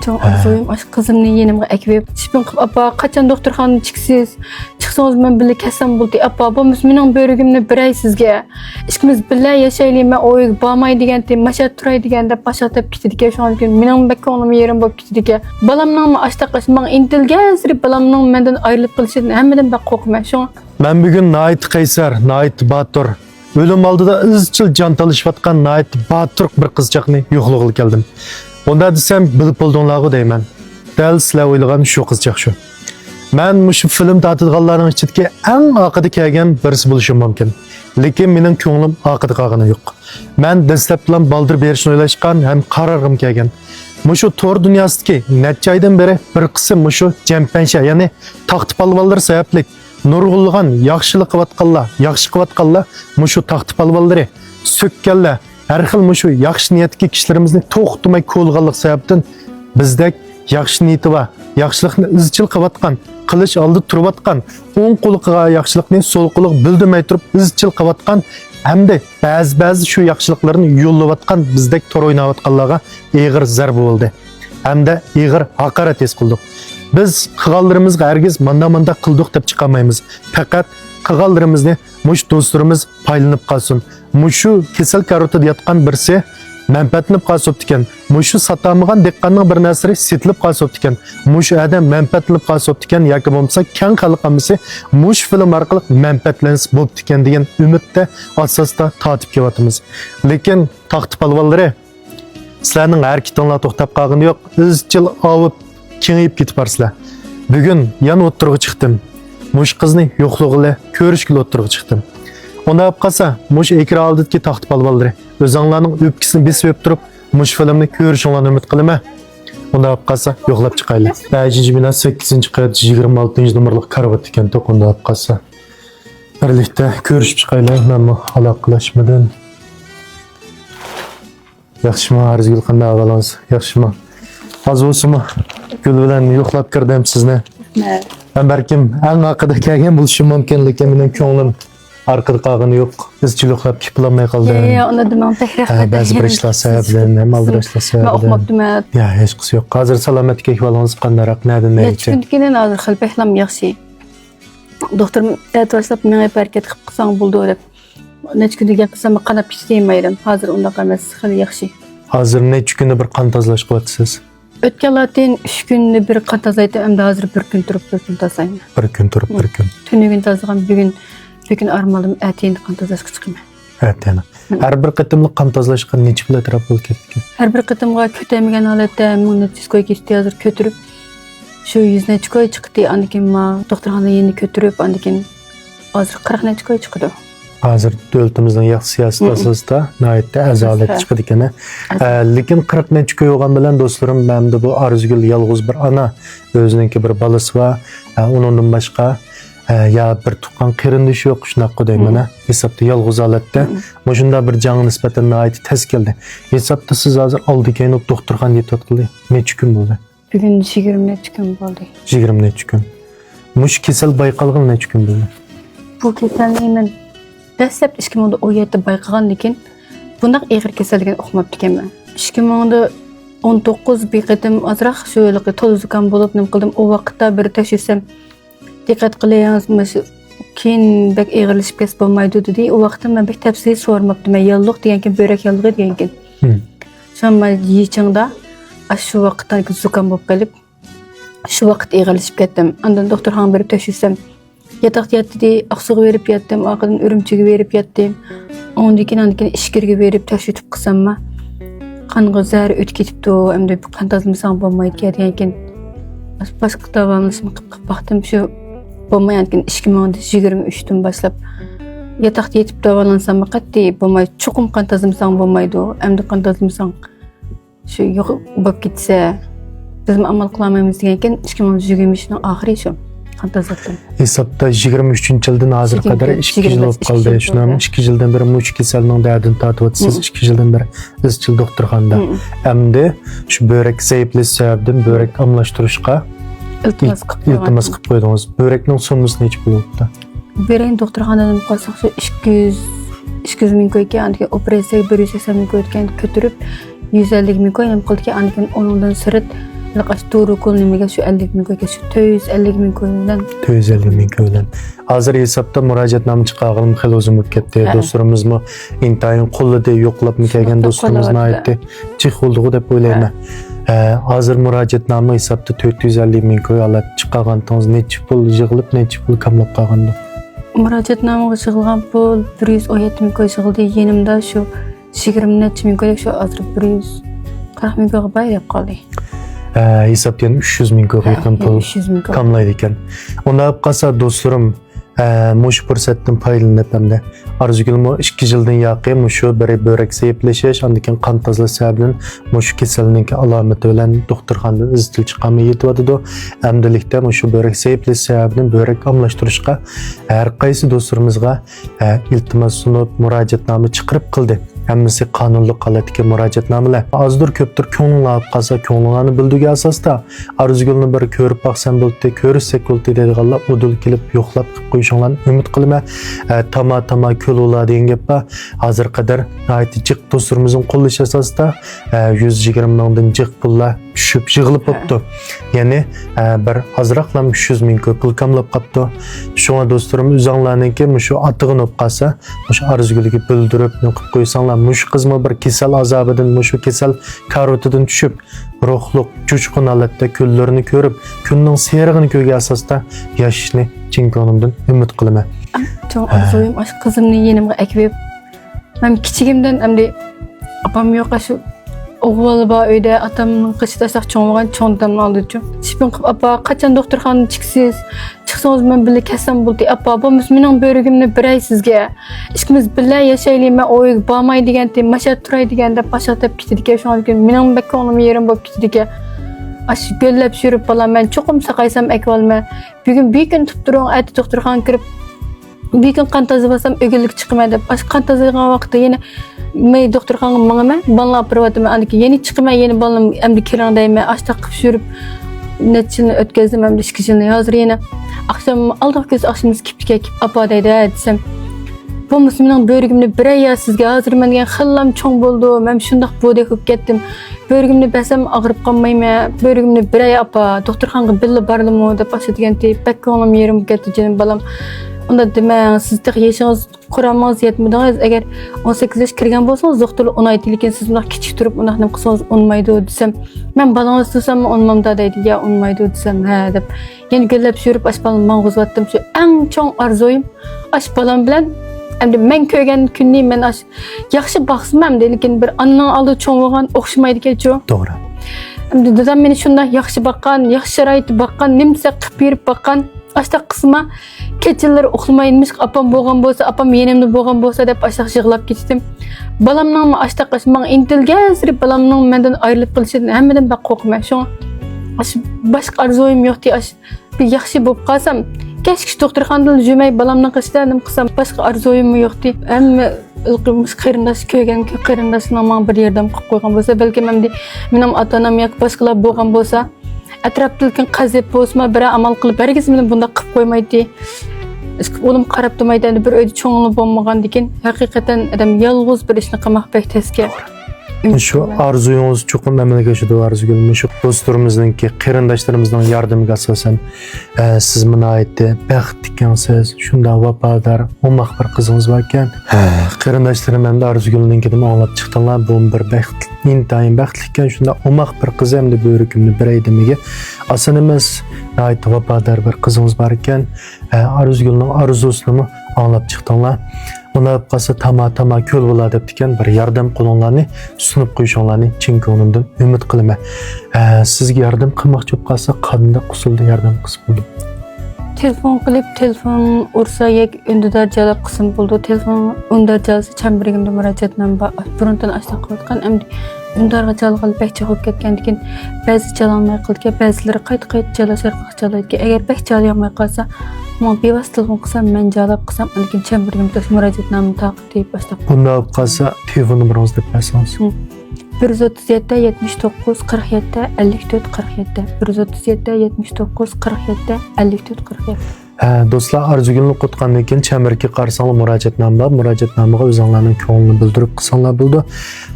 Çok arzuyum. Aşk kızımni yenimga ekibip. Şipin qıp apa kaçan doktorxanadan çıksız. Çıksanız ben bile kessem buldu. Apa bu mening börügümni biray sizga. İkimiz bile yaşaylayım. Ben oy bağmay degende, maşat turay degende başatıp gitdik. Şu an mening bek ko'nglim yerim bo'lib ketdik. Balamning ashtaqash men intilgan balamning mendan ayrılıp qilishini hammadan bak qo'rqman. Şu Ben bugün Nait Kaysar, Nait Batur. Ölüm aldıda izchil can talışıvatkan Nait Batur bir kızcakni yo'qlig'iga keldim. Onda desem bilip oldunlarga deyman. Dal sizlar o'ylagan shu qizchaq shu. Men shu film tatidganlarning ichidagi eng oqida kelgan birisi bo'lishim mumkin. Lekin mening ko'nglim oqida qolgani yo'q. Men dastlab bilan baldir berishni o'ylashgan ham qarorg'im kelgan. Mushu tor dunyosidagi necha oydan beri bir qism mushu jampansha, ya'ni taxt palvonlar sababli nurg'ulg'an yaxshilik qilayotganlar, mushu taxt palvonlari sökkanlar, har xil mushu yaxshi niyatli kishilarimizni to'xtamay qo'lg'anlik sababdan bizdek yaxshi niyati va yaxshilikni izchil qilayotgan, qilish oldi turayotgan, o'ng qo'liga yaxshilikni so'l qo'liga bildirmay turib izchil qilayotgan hamda ba'zi shu yaxshiliklarni yo'llayotgan bizdek tor o'ynayotganlarga ig'ir zarba bo'ldi. Hamda ig'ir haqorat his qildik. Biz qilganlarimizga hargiz manda qildik deb chiqamaymiz. Faqat qilganlarimizni mush do'stlarimiz paylanib qolsin. Mushu kasal karotida yotgan birisi manfaatlanib qolib ekan. Mushu satamgan dehqonning bir narsasi setilib qolib ekan. Mushu adam manfaatlanib qolib ekan yoki bo'lmasa keng xalq hammasi mush film orqali manfaatlansa bo'pti ekan degan umidda asosda tatib kelyapmiz. Lekin taxt palvonlari sizlarning harakatinglar to'xtab qolgani yo'q. Izchil avib kengayib ketib barsizlar. Bugun yana o'tirg'i chiqdim. Mush qizni yo'qlig'ini ko'rishga o'tirg'i chiqdim. Ona olib qolsa, mush ekran oldidagi taxt palvonlari o'zinglarning o'pkisini besib turib, mush filmni ko'rishinglarni umid qilaman. Ona olib qolsa, yo'qlab chiqaylik. 5-bino 8-qavat 26-nomerlik karvat ekan to'q onda olib qolsa. Birlikda ko'rishib chiqaylik. Men aloqalashmadan. Yaxshimi, Arzigul qanday ahvolingiz? Yaxshimi? Az bo'lsinmi? Gul bilan yo'qlab kirdim sizni. Men balkim eng oqida kelgan bo'lishim mumkin, lekin mening ko'nglim arkada qolgani yo'q. Izchil yo'qlab kiplamay qoldim. uni demam tahrir. Ba'zi bir ishlar sababdan, amalda ishlar sababdan. Men o'qmabdim. Ya, hech qisi yo'q. Hozir salomatlik ahvolingiz qandayroq? Nada neychi? Chunki hozir xilpehlam yaxshi. Doktor aytib menga harakat qilib qilsang bo'ldi deb. Necha kunga qilsam qanab ketmaydim. Hozir undaqa emas, xil yaxshi. Hozir necha kunda bir qon tozalash qilyapsiz? O'tgan latin 3 kunni bir qon tozaydim, endi hozir 1 kun turib 1 kun tozayman. 1 kun turib 1 kun. Tunigun tozagan bugun armalim atin qon tozalashga chiqaman. Atana. Har bir qitimli qon tozalashga necha pul atrof bo'lib ketdi? Har bir qitimga ko'tamagan holatda 1000 koy ketdi, hozir ko'tirib shu 100 koy chiqdi, andikin ma doktorxonaga endi ko'tirib, andikin hozir 40 koy chiqdi. Hozir davlatimizning yaxshi siyosat asosida nihoyatda azolat chiqdi ekan. Lekin 40 necha ko'y bo'lgan bilan do'stlarim, menda bu Arzigul yolg'iz bir ona, o'zininki bir bolasi va undan boshqa ya bir tuqqan qarindosh yo'q, shunaqa deyman. Hisobda yolg'iz holatda shunda bir jang nisbatan nihoyat tez keldi. Hisobda siz hozir oldi keyin doktorxonaga yetib necha kun bo'ldi? Bugun 20 necha kun bo'ldi. 20 necha kun. Mush kasal bayqalgan necha kun bo'ldi? Bu kasallikni men dastlab 2017 bayqagan lekin bunday ig'ir kasallikni o'qmabdi ekanman. 2019 bir qatim azroq shu yilgi to'zgan bo'lib nim qildim. O vaqtda bir tashxisam diqqat qilyapsiz, keyin bek ig'irlashib ketib bo'lmaydi dedi. O vaqtda men bek tafsil so'ramabdim. Men yalliq degankin, börak yallig'i degankin. Shama yechingda shu vaqtdan zukam bo'lib qolib, shu vaqt ig'irlashib ketdim. Ondan doktorxonaga borib tashxisam yatak yatdi, oqsuv verib yatdim, orqadan urumchiga verib yatdim. Ondan keyin ishkirga verib tashitib qilsamma, qonga zar o'tib ketibdi, endi qon tozalmasam bo'lmaydi degankin. Boshqa davolanishni qilib baxtim shu bo'lmayotgan 2023dan boshlab yatakda yetib davolansam qat'iy bo'lmaydi. Chuqum qon tozalmasam bo'lmaydi. Endi qon tozalmasam shu yo'q bo'lib ketsa biz amal qilmaymiz degankin 2023ning oxiri shu. Hisobda 23-yildan hozir qadar 2 yil bo'lib qoldi. Shunam 2 yildan beri mush kasalning dardini tortyapsiz. 2 yildan beri izchil doktorxonada. Endi shu böbrek zaiflash sababdan böbrek almashtirishga iltimos qilib qo'ydingiz. Böbrekning summasi necha bo'libdi? Böbrek doktorxonadan qolsak shu 200 ming ko'yga, operatsiyaga 180 ming ko'ygan ko'tirib 150 ming koy nima qildi anikin onundan sirt laqash to'g'ri kol nimaga shu 50 ming koyga shu 250 ming koy bilan 250 ming koydan. Hozir hisobda murojaatnoma chiqarganim xil uzun bo'lib ketdi. Do'stlarimizmi intayin qo'lida yo'qlab kelgan do'stlarimizning aytdi. Chiq bo'ldi deb o'ylayman. Hozir murojaatnoma hisobda 450 ming koy olib chiqargansiz necha pul yig'ilib, necha pul kamlab qolgandi? Murojaatnomaga yig'ilgan pul 117 ming koy yig'ildi. Yenimda shu 20 necha ming koy shu hozir 140 ming koyga bayram qoldi. Hesapten 300 ming koy yaqin pul kamlaydi ekan. Onda qolsa do'stlarim mush fursatdan foydalanib hamda arzugilmi 2 yildan yaqin mushu bir böbrek zayıflashish, andikin qon tozalash sababidan mushu kasallikning alomati bilan doktorxonada izchil chiqamay yetyapti. Amdilikda mushu böbrek zayıflash sababidan böbrek almashtirishga har qaysi do'stlarimizga iltimos sunib murojaatnoma chiqarib qildi. Hammasi qonunli qalatga murojaatnomalar. Azdir ko'pdir ko'ngillar qolsa, ko'ngillarni bildiga asosda arzugilni bir ko'rib baqsam bo'ldi, ko'rsak bo'ldi deydiganlar udul kelib yo'qlab qo'yishinglarni umid qilaman. Tama ko'l bo'ladi degan gap bor. Hozir qadar aytichiq do'stlarimizning qo'llash asosida 120 mingdan jiq pullar tushib yig'ilib qopti. Ya'ni bir azroqlam 300 ming pul kamlab qopti. Shunga do'stlarim o'zinglarningki shu atig'ini olib qolsa, shu arzugilga bildirib qilib qo'ysanglar mush qizma bir kesal azobidan, mushu kesal karotidan tushib, ruhliq, cho'chqin holatda kunlarini ko'rib, kunning serig'ini ko'rgan asosda yashashni chin ko'nglimdan umid qilaman. Cho'ng arzoyim ash qizimni yenimga akbeb. Men kichigimdan hamda opam yo'q shu o'g'il bor uyda atamning qishi tashlab cho'ng'gan cho'ntamni oldi-chu. Shipin qilib apa qachon doktorxonadan chiqsiz? Chiqsangiz men birga kasam bo'ldi. Apa bo'lmasa mening börigimni biray sizga. Ikkimiz birga yashaylik, men o'yga bormay deganda, mashat turay deganda pashatib ketdi. Shundan keyin mening bekkonim yerim bo'lib ketdi. Ash go'llab yurib bolam men cho'qim saqaysam akvalma. Bugun bir kun tutturing aytdi doktorxonaga kirib. Bir kun qon tozasam o'g'illik chiqmaydi. Ash qon tozagan vaqtda yana men doktorxonaga manaman, bolalar privatman, andiki yeni chiqmay, yeni bolam endi kiran deyman, ashta qilib yurib necha o'tkazdim, endi 2 yilni hozir yana akşam aldık göz akşamımız kiptik apa deydi desem. Bo'lmasa mening börgimni biraya sizga hozir men degan xillam cho'ng bo'ldi. Men shundoq bo'dek bo'lib ketdim. Börgimni basam og'rib qolmayman. Börgimni biraya apa doktorxonaga billa bordimmi deb boshladiganda bak ko'nglim yerim bo'lib ketdi jonim balam. Unda demang siz tek yashingiz quramangiz yetmadingiz. Agar 18 yosh kirgan bo'lsangiz doktor unaydi, lekin siz bundoq kichik turib undoq nima qilsangiz unmaydi desam. Men balangiz desam unmamda deydi. Ya unmaydi desam ha deb. Yana g'allab yurib ash balam mang'uzvatdim. Shu eng cho'ng arzoyim ash balam bilan endi men ko'rgan kunni men ash yaxshi baxsam lekin bir anning oldi cho'ng bo'lgan o'xshamaydi-ku. To'g'ri. Endi dadam meni shunday yaxshi baqqan, yaxshi sharoit baqqan, nimsa qilib berib baqqan. Ashta qisma kechalar uxlamaymish, apam bo'lgan bo'lsa, apam yenimda bo'lgan bo'lsa deb ashta yig'lab ketdim. Balamning ashta qisman intilgan sirib balamning mendan ayrilib qolishidan hammadan baq qo'rqman. Shu ash boshqa arzoyim yo'qdi. Ash bir yaxshi bo'lib qolsam, keşke doktorxonadan jumay balamning qishda nim qilsam, boshqa arzoyim yo'qdi. Hamma ilqimiz qarindosh ko'rgan qarindoshining men bir yordam qilib qo'ygan bo'lsa, balki mening ota-onam yoki boshqalar bo'lgan bo'lsa, atrofdagi qazib bo'lsa, bir amal qilib bergis meni bunda qilib qo'ymaydi. O'lim qarab turmaydi, bir uyda cho'ngli bo'lmagan ekan, haqiqatan adam yolg'iz bir ishni qilmoq bek tezga. Şu arzuyunuz çoxum amalga oshadi arzugilmi shu do'stlarimizninki, qarindoshlarimizning yordamiga asosan siz meni aytdi, baxt ekansiz, shunda vafodor, o'moq bir qizingiz bor ekan. Qarindoshlarim ham arzugilninkidan anglab chiqdilar, bu bir baxt, intayin baxtli ekan, shunda o'moq bir qiz ham deb börikimni biray demiga. Asan emas, aytdi vafodor bir qizingiz bor ekan, arzugilning arzusini anglab chiqdilar. Ona qolsa tama ko'l bo'ladi deb ekan, bir yordam qo'linglarni sunib qo'yishinglarni chin ko'nglimdan umid qilaman. Sizga yordam qilmoqchi bo'lib qolsa, qanday usulda yordam qilib bo'ldi? Telefon qilib, telefon ursa yak undar javob qilsin bo'ldi. Telefon undar jalsa chamberigimda murojaatnoma burundan ashta qilayotgan, endi undarga jalg'al bakcha bo'lib ketgan ekan, ba'zi jalolmay qilgan, ba'zilari qayt jalashar qiladi. Agar bakcha olmay qolsa, men bevosita telefon qilsam, men javob qilsam, lekin chamberigimda murojaatnoma taqib boshlab. Bunda olib qolsa, telefon numarangizni deb bersangiz. 137 79 47 54 47 137 79 47 54 47 Do'stlar, Arzugulni qutqandan keyin Chamirga qarasanglar murojaatnoma bor. Murojaatnomaga o'zinglarning ko'nglini bildirib qilsanglar bo'ldi.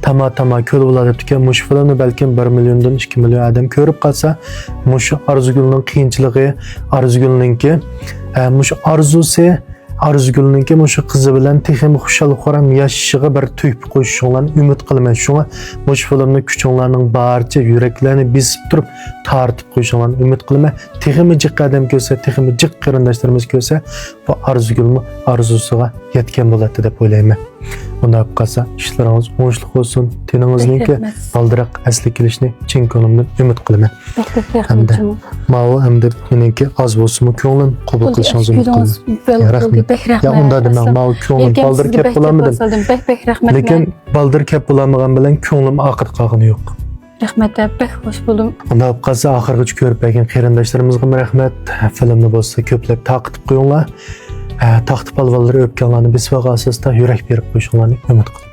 Tama ko'l bo'ladi ekan. Mush filmni balkim 1 milliondan 2 million odam ko'rib qolsa, mush Arzugulning qiyinchiligi, Arzugulninki mush arzusi, Arzugulninki mush qizi bilan texim xushal xoram yashashiga bir tuyib qo'yishinglarni umid qilaman. Shunga mush filmni kuchinglarning barcha yuraklarni besib turib tartib qo'yishinglarni umid qilaman. Texim jiq qadam ko'rsa, texim jiq qarindoshlarimiz ko'rsa, bu Arzugulni arzusiga yetgan bo'ladi deb o'ylayman. Bunda qolsa ishlaringiz o'ngishli bo'lsin. Teningizningki baldiroq asli kelishini chin ko'nglimdan umid qilaman. Rahmat. Ma'u hamda meniki oz bo'lsa-mu ko'nglim qabul qilishingizni umid qilaman. Rahmat. Ya unda da men ma'u ko'nglim baldir kep bo'lamadim. Bek rahmat. Lekin baldir kep bo'lamagan bilan ko'nglim oqib qolgani yo'q. Rahmat, bek xush bo'ldim. Unda qolsa oxirgacha ko'rib bergan qarindoshlarimizga rahmat. Filmni bo'lsa ko'plab taqib qo'yinglar. Taxtı palvalları öpkenlerini biz vaka asasında yürek berip koyuşunlarını ümit kılın.